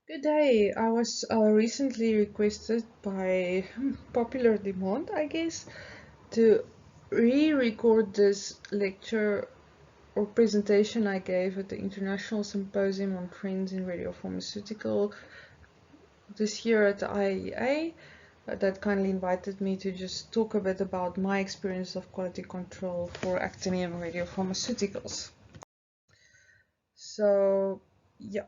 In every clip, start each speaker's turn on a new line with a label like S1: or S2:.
S1: Good day. I was recently requested by popular demand, I guess, to re-record this lecture or presentation I gave at the International Symposium on Trends in Radiopharmaceutical this year at the IAEA. That kindly invited me to just talk a bit about my experience of quality control for actinium radiopharmaceuticals. So, yeah,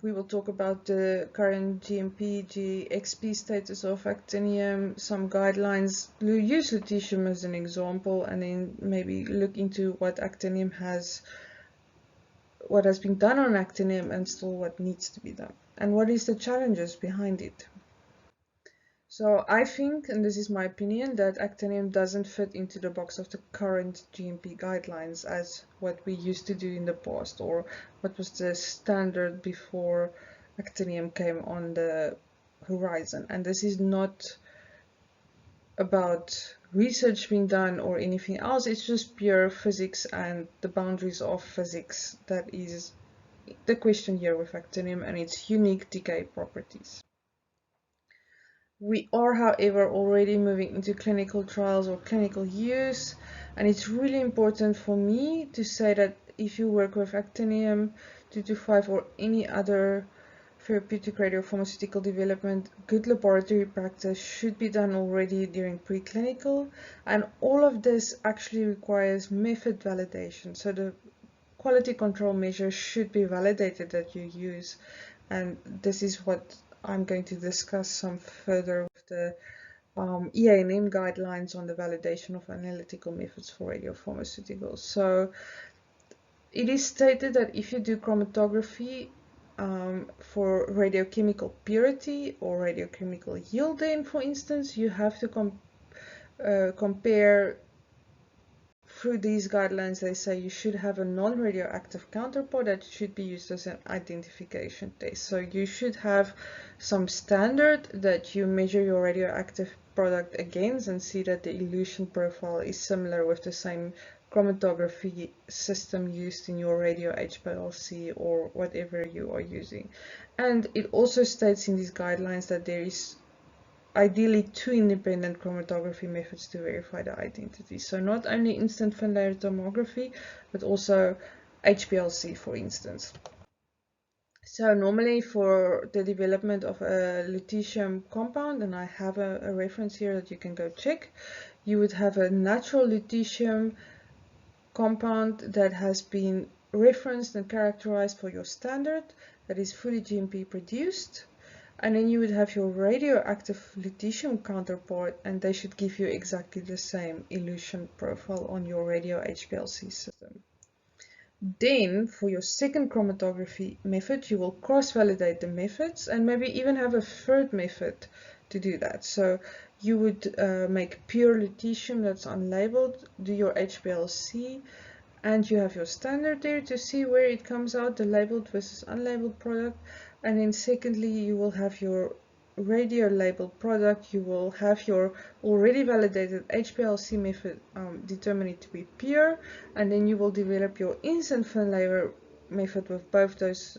S1: we will talk about the current GMP, GXP status of actinium, some guidelines, use lutetium as an example, and then maybe look into what actinium has, what has been done on actinium and still what needs to be done, and what is the challenges behind it. So I think, and this is my opinion, that actinium doesn't fit into the box of the current GMP guidelines as what we used to do in the past, or what was the standard before actinium came on the horizon. And this is not about research being done or anything else, it's just pure physics and the boundaries of physics that is the question here with actinium and its unique decay properties. We are, however, already moving into clinical trials or clinical use, and it's really important for me to say that if you work with actinium 225 or any other therapeutic radiopharmaceutical development, good laboratory practice should be done already during preclinical, and all of this actually requires method validation. So the quality control measures should be validated that you use, and this is what I'm going to discuss some further with the EANM guidelines on the validation of analytical methods for radiopharmaceuticals. So it is stated that if you do chromatography for radiochemical purity or radiochemical yielding, for instance, you have to compare. Through these guidelines, they say you should have a non-radioactive counterpart that should be used as an identification test. So you should have some standard that you measure your radioactive product against and see that the elution profile is similar with the same chromatography system used in your radio HPLC or whatever you are using. And it also states in these guidelines that there is ideally two independent chromatography methods to verify the identity. So not only instant fin layer tomography, but also HPLC, for instance. So normally for the development of a lutetium compound, and I have a reference here that you can go check, you would have a natural lutetium compound that has been referenced and characterized for your standard, that is fully GMP produced. And then you would have your radioactive lutetium counterpart, and they should give you exactly the same elution profile on your radio HPLC system. Then, for your second chromatography method, you will cross-validate the methods and maybe even have a third method to do that. So you would make pure lutetium that's unlabeled, do your HPLC, and you have your standard there to see where it comes out, the labeled versus unlabeled product. And then secondly, you will have your radio labeled product, you will have your already validated HPLC method determine it to be pure, and then you will develop your instant fin layer method with both those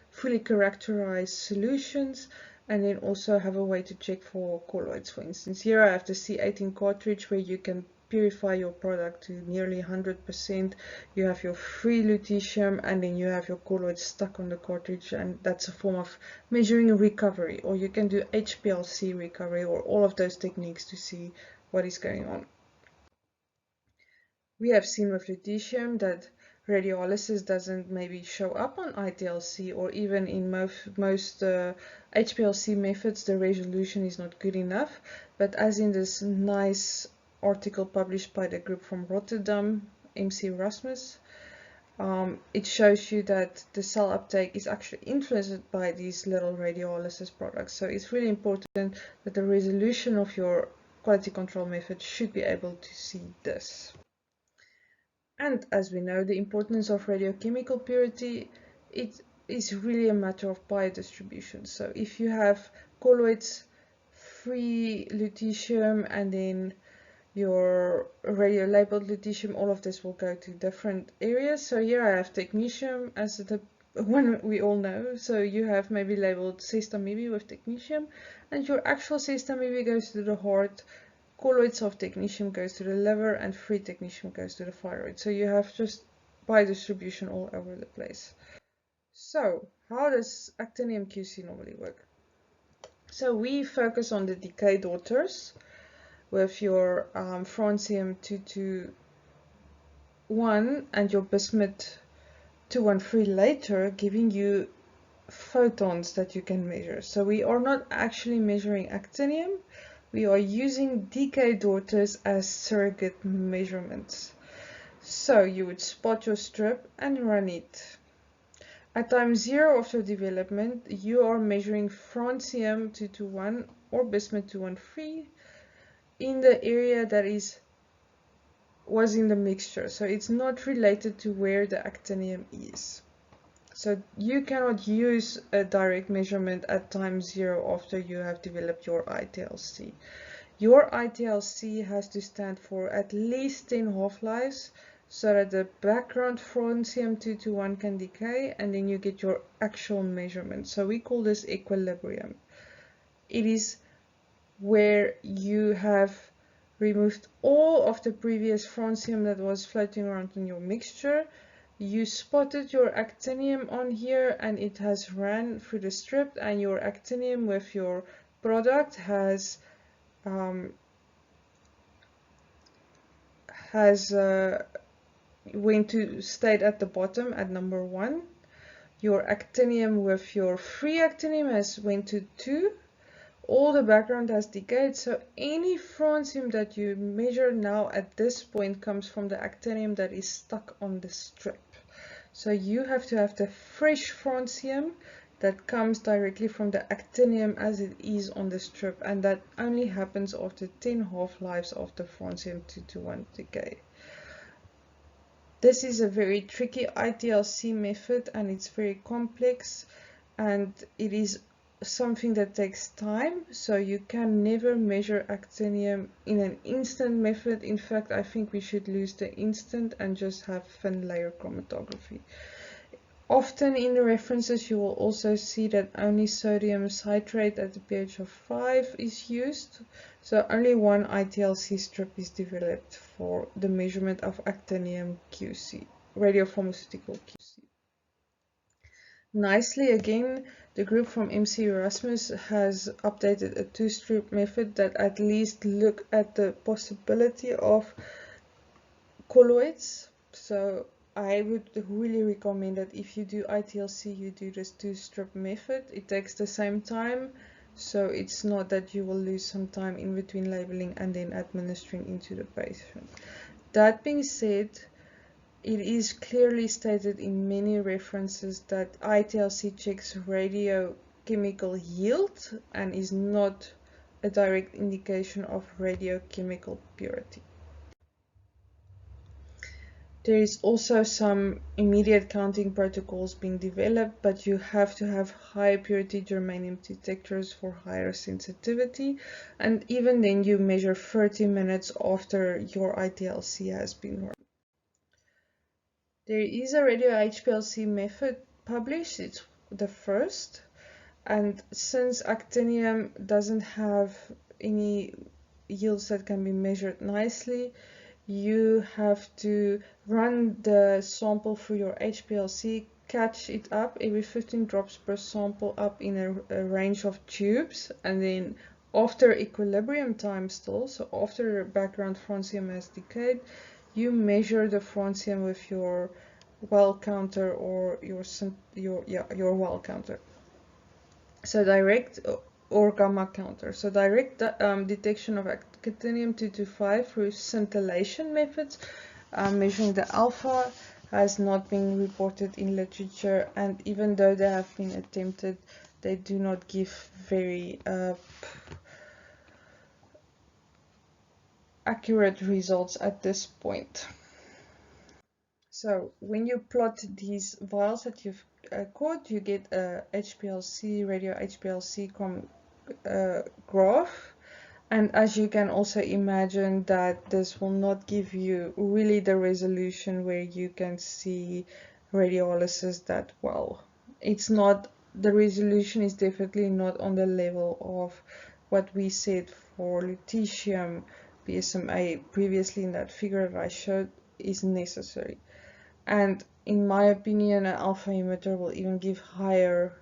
S1: fully characterized solutions, and then also have a way to check for colloids. For instance, here I have the C18 cartridge where you can purify your product to nearly 100%. You have your free lutetium, and then you have your colloids stuck on the cartridge, and that's a form of measuring recovery. Or you can do HPLC recovery, or all of those techniques to see what is going on. We have seen with lutetium that radiolysis doesn't maybe show up on ITLC, or even in most HPLC methods the resolution is not good enough. But as in this nice article published by the group from Rotterdam, MC Rasmus, it shows you that the cell uptake is actually influenced by these little radiolysis products. So it's really important that the resolution of your quality control method should be able to see this. And as we know, the importance of radiochemical purity, it is really a matter of biodistribution. So if you have colloids, free lutetium, and then your radio-labeled lutetium, all of this will go to different areas. So here I have technetium as the one we all know. So you have maybe labeled sestamine with technetium, and your actual sestamine goes to the heart, colloids of technetium goes to the liver, and free technetium goes to the thyroid. So you have just biodistribution all over the place. So how does actinium QC normally work? So we focus on the decay daughters with your francium 221 and your bismuth 213 later, giving you photons that you can measure. So we are not actually measuring actinium, we are using decay daughters as surrogate measurements. So you would spot your strip and run it. At time 0 of your development, you are measuring francium 221 or bismuth 213 in the area that was in the mixture. So it's not related to where the actinium is. So you cannot use a direct measurement at time 0 after you have developed your ITLC. Your ITLC has to stand for at least 10 half-lives so that the background francium 221 can decay, and then you get your actual measurement. So we call this equilibrium. It is where you have removed all of the previous francium that was floating around in your mixture. You spotted your actinium on here and it has ran through the strip, and your actinium with your product has stayed at the bottom at number 1. Your actinium with your free actinium has went to 2. All the background has decayed, so any francium that you measure now at this point comes from the actinium that is stuck on the strip. So you have to have the fresh francium that comes directly from the actinium as it is on the strip, and that only happens after 10 half-lives of the francium 221 decay. This is a very tricky ITLC method, and it's very complex, and it is something that takes time, so you can never measure actinium in an instant method. In fact, I think we should lose the instant and just have thin layer chromatography. Often in the references you will also see that only sodium citrate at the pH of 5 is used, so only one ITLC strip is developed for the measurement of actinium QC, radiopharmaceutical QC. Nicely again, the group from MC Erasmus has updated a 2-strip method that at least look at the possibility of colloids. So I would really recommend that if you do ITLC, you do this 2-strip method. It takes the same time, so it's not that you will lose some time in between labeling and then administering into the patient. That being said, it is clearly stated in many references that ITLC checks radiochemical yield and is not a direct indication of radiochemical purity. There is also some immediate counting protocols being developed, but you have to have high purity germanium detectors for higher sensitivity, and even then you measure 30 minutes after your ITLC has been run. There is a radio HPLC method published, it's the first, and since actinium doesn't have any yields that can be measured nicely, you have to run the sample through your HPLC, catch it up every 15 drops per sample up in a range of tubes, and then after equilibrium time still, so after background francium has decayed, you measure the francium with your well counter or your well counter. So direct or gamma counter. So direct detection of actinium 225 through scintillation methods, measuring the alpha, has not been reported in literature, and even though they have been attempted, they do not give very accurate results at this point. So when you plot these vials that you've caught, you get a HPLC, radio HPLC graph. And as you can also imagine, that this will not give you really the resolution where you can see radiolysis that well. It's not, the resolution is definitely not on the level of what we said for lutetium PSMA previously in that figure that I showed is necessary. And in my opinion, an alpha emitter will even give higher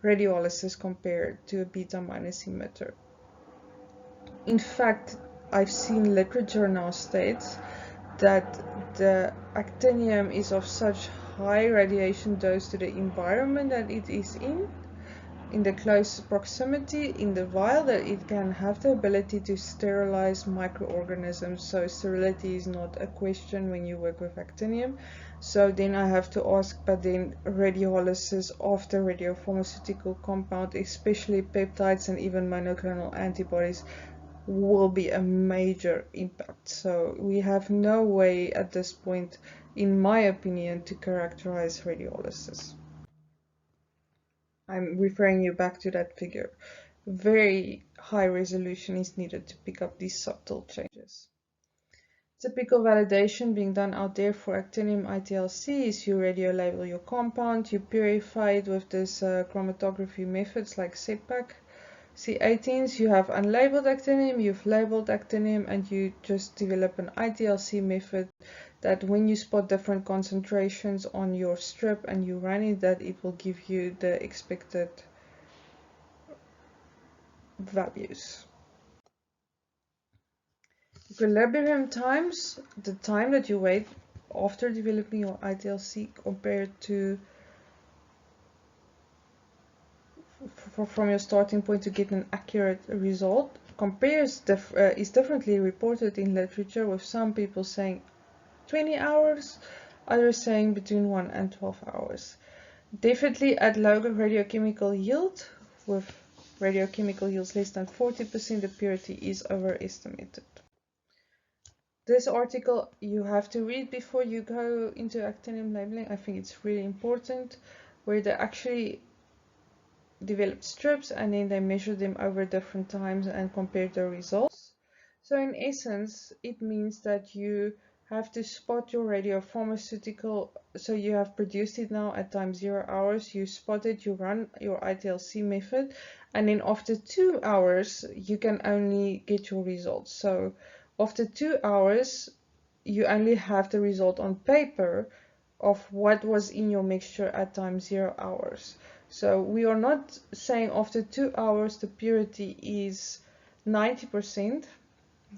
S1: radiolysis compared to a beta minus emitter. In fact, I've seen literature now states that the actinium is of such high radiation dose to the environment that it is in the close proximity in the vial, that it can have the ability to sterilize microorganisms. So sterility is not a question when you work with actinium. So then I have to ask, but then radiolysis of the radiopharmaceutical compound, especially peptides and even monoclonal antibodies, will be a major impact. So we have no way at this point, in my opinion, to characterize radiolysis. I'm referring you back to that figure. Very high resolution is needed to pick up these subtle changes. Typical validation being done out there for actinium ITLC is you radiolabel your compound, you purify it with this chromatography methods like SETPAK. C18s, you have unlabeled actinium, you've labeled actinium, and you just develop an ITLC method that when you spot different concentrations on your strip and you run it, that it will give you the expected values. Equilibrium times, the time that you wait after developing your ITLC compared to from your starting point to get an accurate result, is differently reported in literature, with some people saying 20 hours, others saying between 1 and 12 hours. Definitely at low radiochemical yield, with radiochemical yields less than 40%, the purity is overestimated. This article you have to read before you go into actinium labeling. I think it's really important, where they actually developed strips and then they measured them over different times and compared the results. So in essence, it means that you have to spot your radiopharmaceutical. So you have produced it now at time 0 hours, you spot it, you run your ITLC method, and then after 2 hours you can only get your results. So after 2 hours you only have the result on paper of what was in your mixture at time 0 hours. So we are not saying after 2 hours the purity is 90%.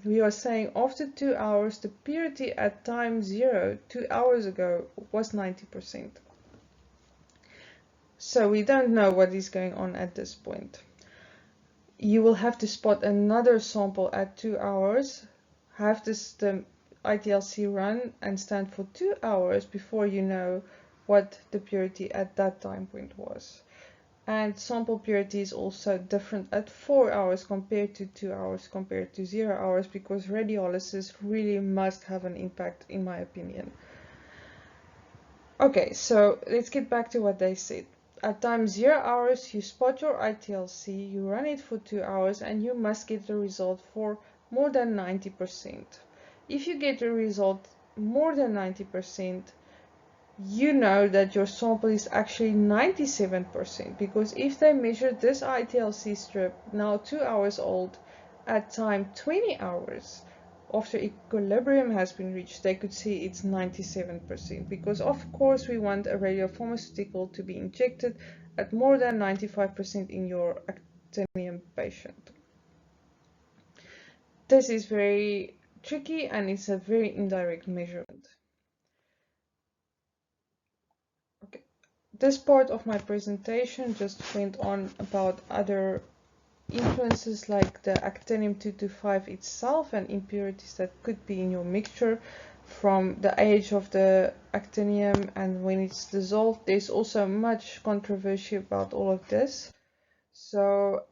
S1: We are saying after 2 hours the purity at time 0, 2 hours ago, was 90%. So we don't know what is going on at this point. You will have to spot another sample at 2 hours, have the ITLC run and stand for 2 hours before you know what the purity at that time point was. And sample purity is also different at 4 hours compared to 2 hours compared to 0 hours, because radiolysis really must have an impact, in my opinion. Okay, so let's get back to what they said. At time 0 hours, you spot your ITLC, you run it for 2 hours, and you must get the result for more than 90%. If you get a result more than 90%, you know that your sample is actually 97%, because if they measured this ITLC strip, now 2 hours old, at time 20 hours after equilibrium has been reached, they could see it's 97%, because of course we want a radiopharmaceutical to be injected at more than 95% in your actinium patient. This is very tricky and it's a very indirect measurement. Okay. This part of my presentation just went on about other influences like the actinium-225 itself and impurities that could be in your mixture from the age of the actinium and when it's dissolved. There's also much controversy about all of this. So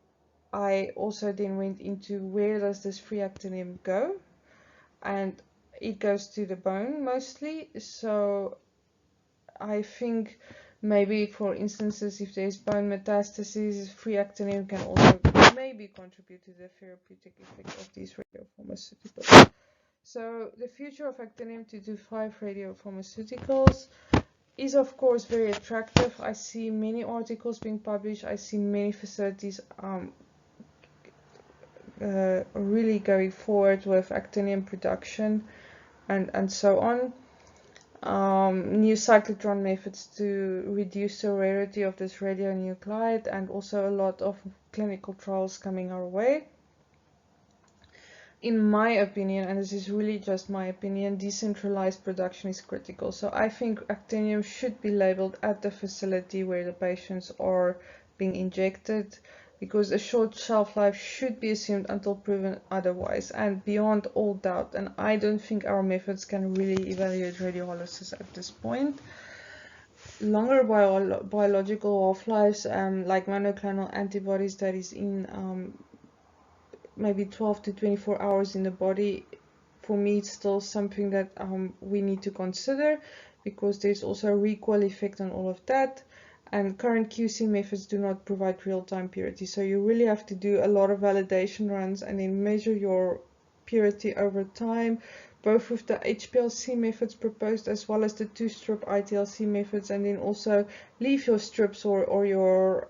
S1: I also then went into where does this free actinium go, and it goes to the bone mostly. So I think maybe for instances if there's bone metastases, free actinium can also maybe contribute to the therapeutic effect of these radiopharmaceuticals. So the future of actinium-225 radiopharmaceuticals, is of course very attractive. I see many articles being published. I see many facilities really going forward with actinium production and so on. New cyclotron methods to reduce the rarity of this radionuclide, and also a lot of clinical trials coming our way. In my opinion, and this is really just my opinion, decentralized production is critical. So I think actinium should be labeled at the facility where the patients are being injected, because a short shelf life should be assumed until proven otherwise and beyond all doubt. And I don't think our methods can really evaluate radiolysis at this point. Longer biological half-lives, like monoclonal antibodies that is in maybe 12 to 24 hours in the body, for me it's still something that we need to consider, because there's also a recoil effect on all of that, and current QC methods do not provide real-time purity. So you really have to do a lot of validation runs and then measure your purity over time, both with the HPLC methods proposed as well as the two-strip ITLC methods, and then also leave your strips or your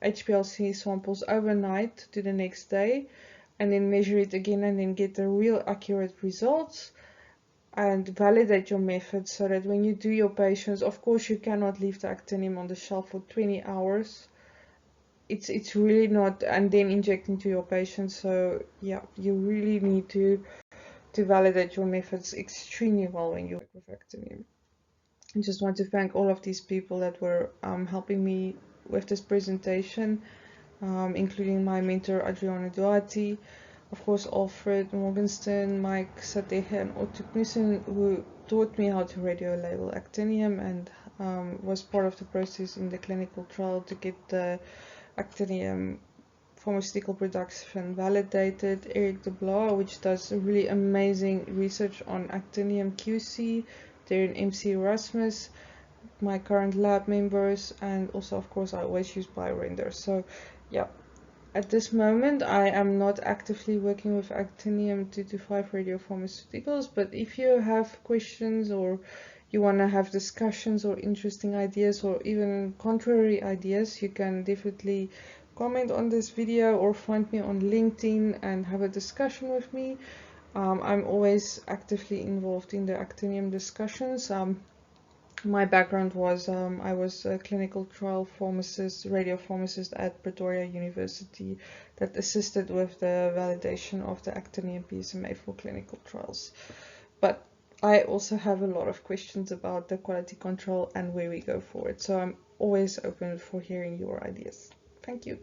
S1: HPLC samples overnight to the next day, and then measure it again and then get the real accurate results, and validate your methods so that when you do your patients, of course you cannot leave the actinium on the shelf for 20 hours. It's really not, and then inject into your patients. So yeah, you really need to validate your methods extremely well when you work with actinium. I just want to thank all of these people that were helping me with this presentation, including my mentor Adriana Duarte, of course Alfred Morgenstern, Mike Satehe, and Otto Knudsen, who taught me how to radio label actinium and was part of the process in the clinical trial to get the actinium pharmaceutical production validated. Eric de Blois, which does really amazing research on actinium QC, Darren MC Erasmus, my current lab members, and also of course I always use BioRender. So yeah, at this moment I am not actively working with actinium-225 radiopharmaceuticals, but if you have questions or you want to have discussions or interesting ideas or even contrary ideas, you can definitely comment on this video or find me on LinkedIn and have a discussion with me. I'm always actively involved in the actinium discussions. My background was I was a clinical trial pharmacist, radiopharmacist at Pretoria University that assisted with the validation of the actinium PSMA for clinical trials. But I also have a lot of questions about the quality control and where we go forward. So I'm always open for hearing your ideas. Thank you.